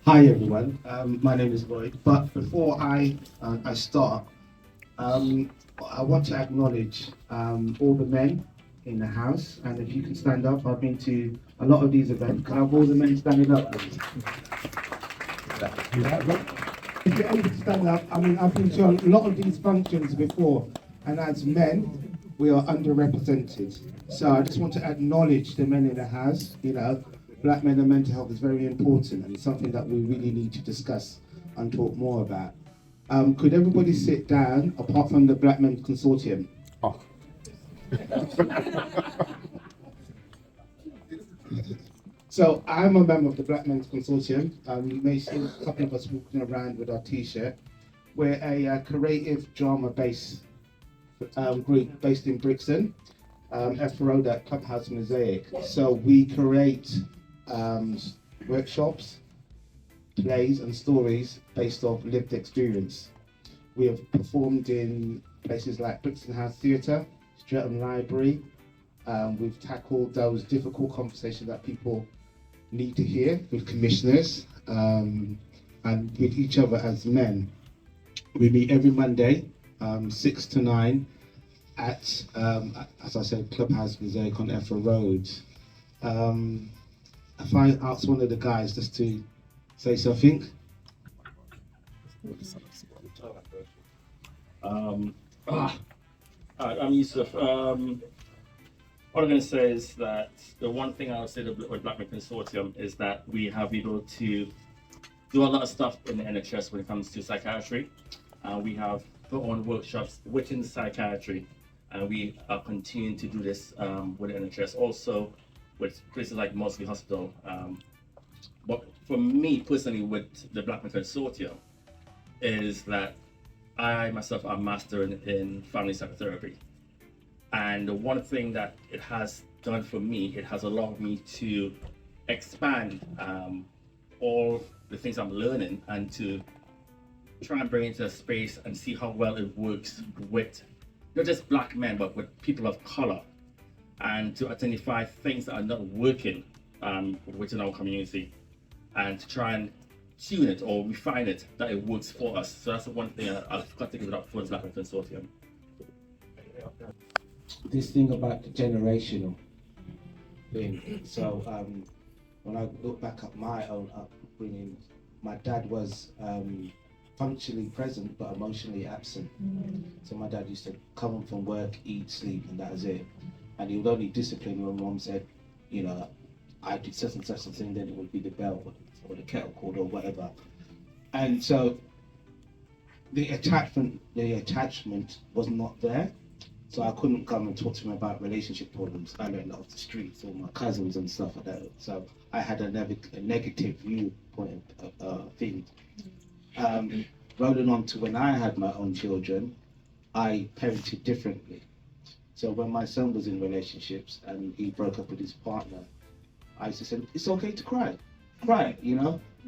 Hi everyone, my name is Lloyd. But before I start, I want to acknowledge all the men in the house, and if you can stand up, I've been to a lot of these events. Can I have all the men standing up, please? If you're able to stand up, I mean, I've been to a lot of these functions before, and as men, we are underrepresented. So I just want to acknowledge the men in the house. Black men and mental health is very important, and it's something that we really need to discuss and talk more about. Could everybody sit down, apart from the Black Men Consortium? Oh, So I'm a member of the Black Men's Consortium. You may see a couple of us walking around with our T-shirt. We're a creative drama-based group based in Brixton, F Road at Clubhouse Mosaic. So we create workshops, plays and stories based off lived experience. We have performed in places like Brixton House Theatre, Streatham Library. We've tackled those difficult conversations that people need to hear with commissioners and with each other as men. We meet every Monday, 6 to 9 at, as I said, Clubhouse Mosaic on Effa Road. If I ask one of the guys just to say something. I'm Yusuf. What I'm going to say is that the one thing I would say with Black Men Consortium is that we have been able to do a lot of stuff in the NHS when it comes to psychiatry. We have put on workshops within psychiatry, and we are continuing to do this with the NHS, also with places like Mosley Hospital. But for me personally, with the Black Men Consortium, is that I myself am master in family psychotherapy. And the one thing that it has done for me, it has allowed me to expand all the things I'm learning and to try and bring it into a space and see how well it works with not just Black men, but with people of color, and to identify things that are not working within our community and to try and tune it or refine it that it works for us. So that's the one thing I've got to give it up for the Black Men Consortium. This thing about the generational thing. So when I look back at my own upbringing, my dad was functionally present but emotionally absent. So my dad used to come home from work, eat, sleep, and that was it. And he would only discipline when mom said, I did such and such a thing, then it would be the bell or the kettle called or whatever. And so the attachment was not there. So I couldn't come and talk to him about relationship problems. I learned off the streets or my cousins and stuff like that. So I had a negative viewpoint of things. Rolling on to when I had my own children, I parented differently. So when my son was in relationships and he broke up with his partner, I used to say, it's okay to cry. Cry,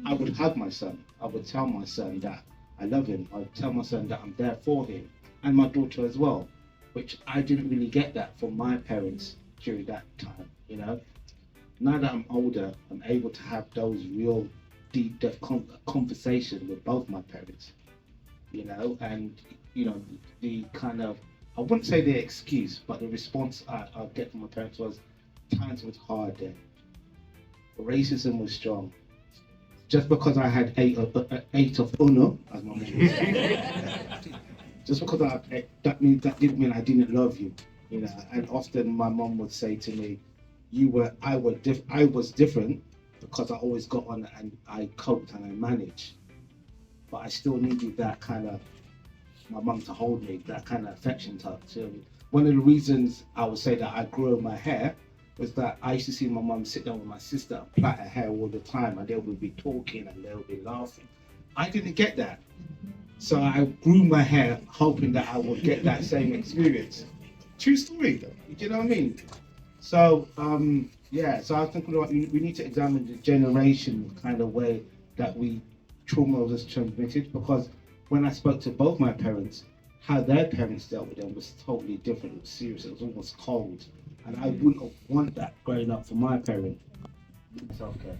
I would hug my son. I would tell my son that I love him. I would tell my son that I'm there for him and my daughter as well, which I didn't really get that from my parents during that time, Now that I'm older, I'm able to have those real deep depth conversations with both my parents, and, the kind of, I wouldn't say the excuse, but the response I get from my parents was, times was hard then. Racism was strong. Just because I had eight of uno, as my mom would say, just because that didn't mean I didn't love you, And often my mom would say to me, I was different because I always got on and I coped and I managed, but I still needed that kind of my mum to hold me, that kind of affection touch. So one of the reasons I would say that I grew my hair was that I used to see my mum sit down with my sister and plait her hair all the time, and they would be talking and they would be laughing. I didn't get that. So I grew my hair hoping that I would get that same experience. True story though, do you know what I mean? So, so I think we need to examine the generation kind of way that trauma was transmitted, because when I spoke to both my parents, how their parents dealt with them was totally different. It was serious, it was almost cold. And I wouldn't want that growing up for my parent. Self-care.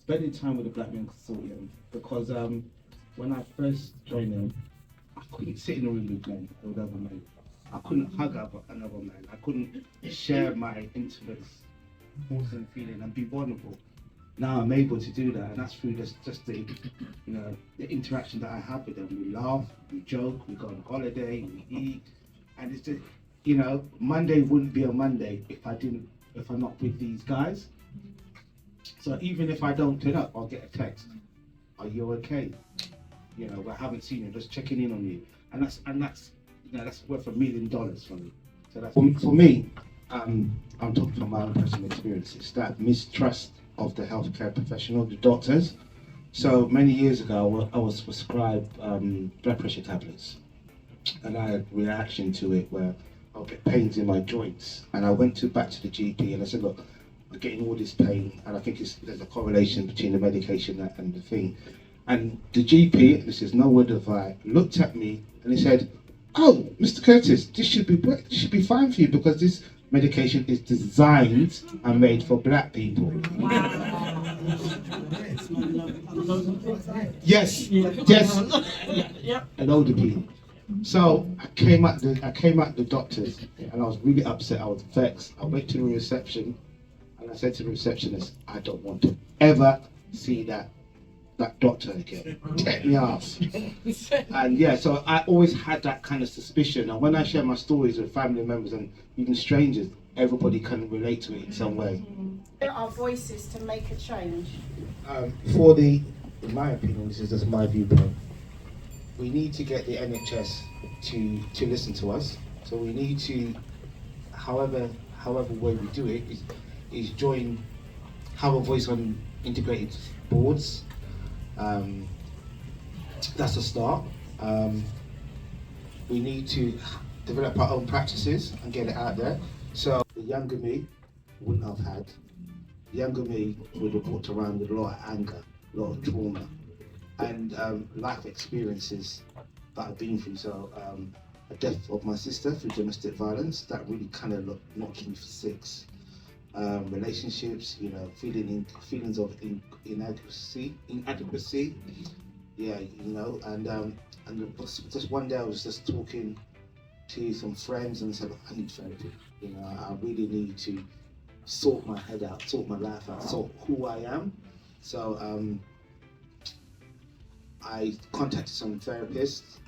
spending time with the Black Men Consortium because when I first joined them, I couldn't sit in a room with men or other men. I couldn't hug another man. I couldn't share my intimate thoughts and feeling and be vulnerable. Now I'm able to do that, and that's through just the, the interaction that I have with them. We laugh, we joke, we go on holiday, we eat, and it's just, Monday wouldn't be a Monday if I'm not with these guys. So even if I don't turn up, I'll get a text. Are you okay? We haven't seen you, just checking in on you, and that's worth $1 million for me. So that's for me. I'm talking from my own personal experiences. That mistrust of the healthcare professional, the doctors. So many years ago, I was prescribed blood pressure tablets, and I had a reaction to it where I'll get pains in my joints, and I went back to the GP and I said, look, I'm getting all this pain, and I think there's a correlation between the medication and the thing. And the GP, this is no word of lie, looked at me and he said, "Oh, Mr. Curtis, this should be fine for you because this medication is designed and made for black people." Yes, and older people. So I came at the doctors and I was really upset. I was vexed. I went to the reception and I said to the receptionist, "I don't want to ever see that doctor again. Get me off." And yeah, so I always had that kind of suspicion. And when I share my stories with family members and even strangers, everybody can relate to it in some way. There are voices to make a change. In my opinion, this is just my viewpoint, we need to get the NHS to listen to us. So we need to, however way we do it, is have a voice on integrated boards. That's a start. We need to develop our own practices and get it out there. So the younger me wouldn't have had. The younger me would have walked around with a lot of anger, a lot of trauma, and life experiences that I've been through. So a death of my sister through domestic violence, that really kind of knocked me for six. Relationships, feelings of inadequacy. Yeah, and just one day I was just talking to some friends and said, I need therapy. I really need to sort my head out, sort my life out, sort who I am. So I contacted some therapists,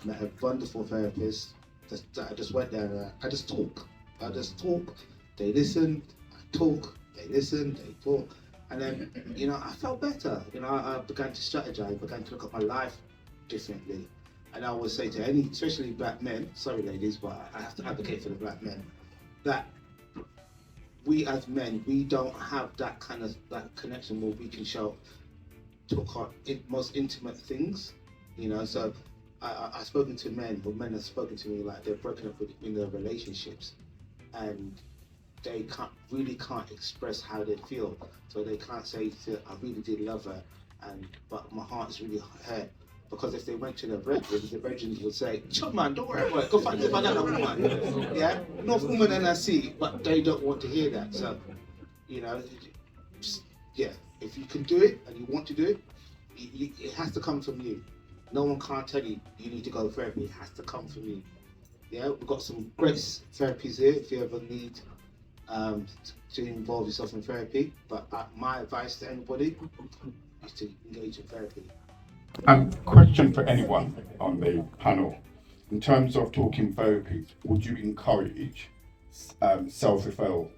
met a wonderful therapist. I just went there and I just talk. They listen, I talk, they listen, they talk. And then, I felt better. I began to strategize, began to look at my life differently. And I would say to especially black men, sorry ladies, but I have to advocate for the black men, that we as men, we don't have that kind of connection where we can talk our most intimate things, So I've spoken to men, or men have spoken to me like they're broken up in their relationships, and they can't express how they feel. So they can't say, I really did love her, but my heart's really hurt. Because if they went to the virgins would say, "Chum man, don't worry about it, go find another woman." Yeah, no woman and I see, but they don't want to hear that. So, if you can do it and you want to do it, it has to come from you. No one can't tell you need to go to therapy. It has to come from you. Yeah, we've got some great therapies here if you ever need to involve yourself in therapy. But my advice to anybody is to engage in therapy. Question for anyone on the panel. In terms of talking therapy, would you encourage self-referral?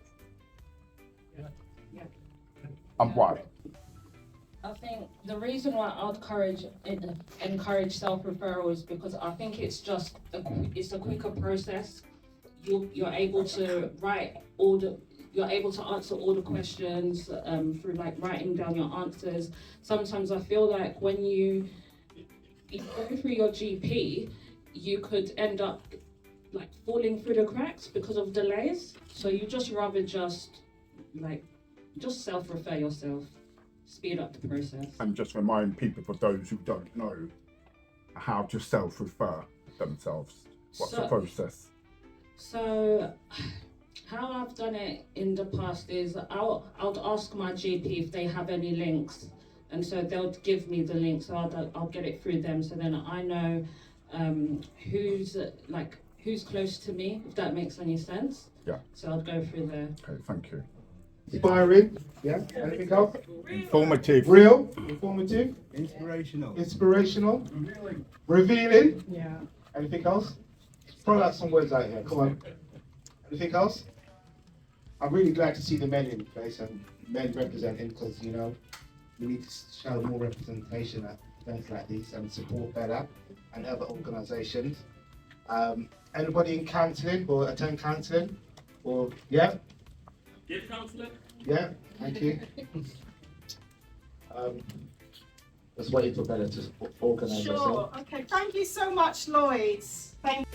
Yeah. And why? I think the reason why I'd encourage self-referral is because I think it's just it's a quicker process. You're able to you're able to answer all the questions through writing down your answers. Sometimes I feel like when you go through your GP, you could end up falling through the cracks because of delays. So you just rather just self-refer yourself, speed up the process. And just remind people, for those who don't know, how to self-refer themselves. What's the process? So How I've done it in the past is I'll ask my GP if they have any links, and so they'll give me the link, so I'll get it through them, so then I know who's close to me, if that makes any sense. Yeah. So I'll go through there. Okay, thank you. Inspiring. Yeah. Anything else? Informative. Real. Informative. Inspirational. Inspirational. Revealing. Yeah. Anything else? Throw out some words out here. Come on. Anything else? I'm really glad to see the men in place and men representing, because you know we need to show more representation at events like these and support better and other organisations. Anybody in counselling or attend counselling? Or yeah? Give counselling. Yeah, thank you. Just waiting for Bella to organise herself. Sure. Okay. Thank you so much, Lloyd. Thank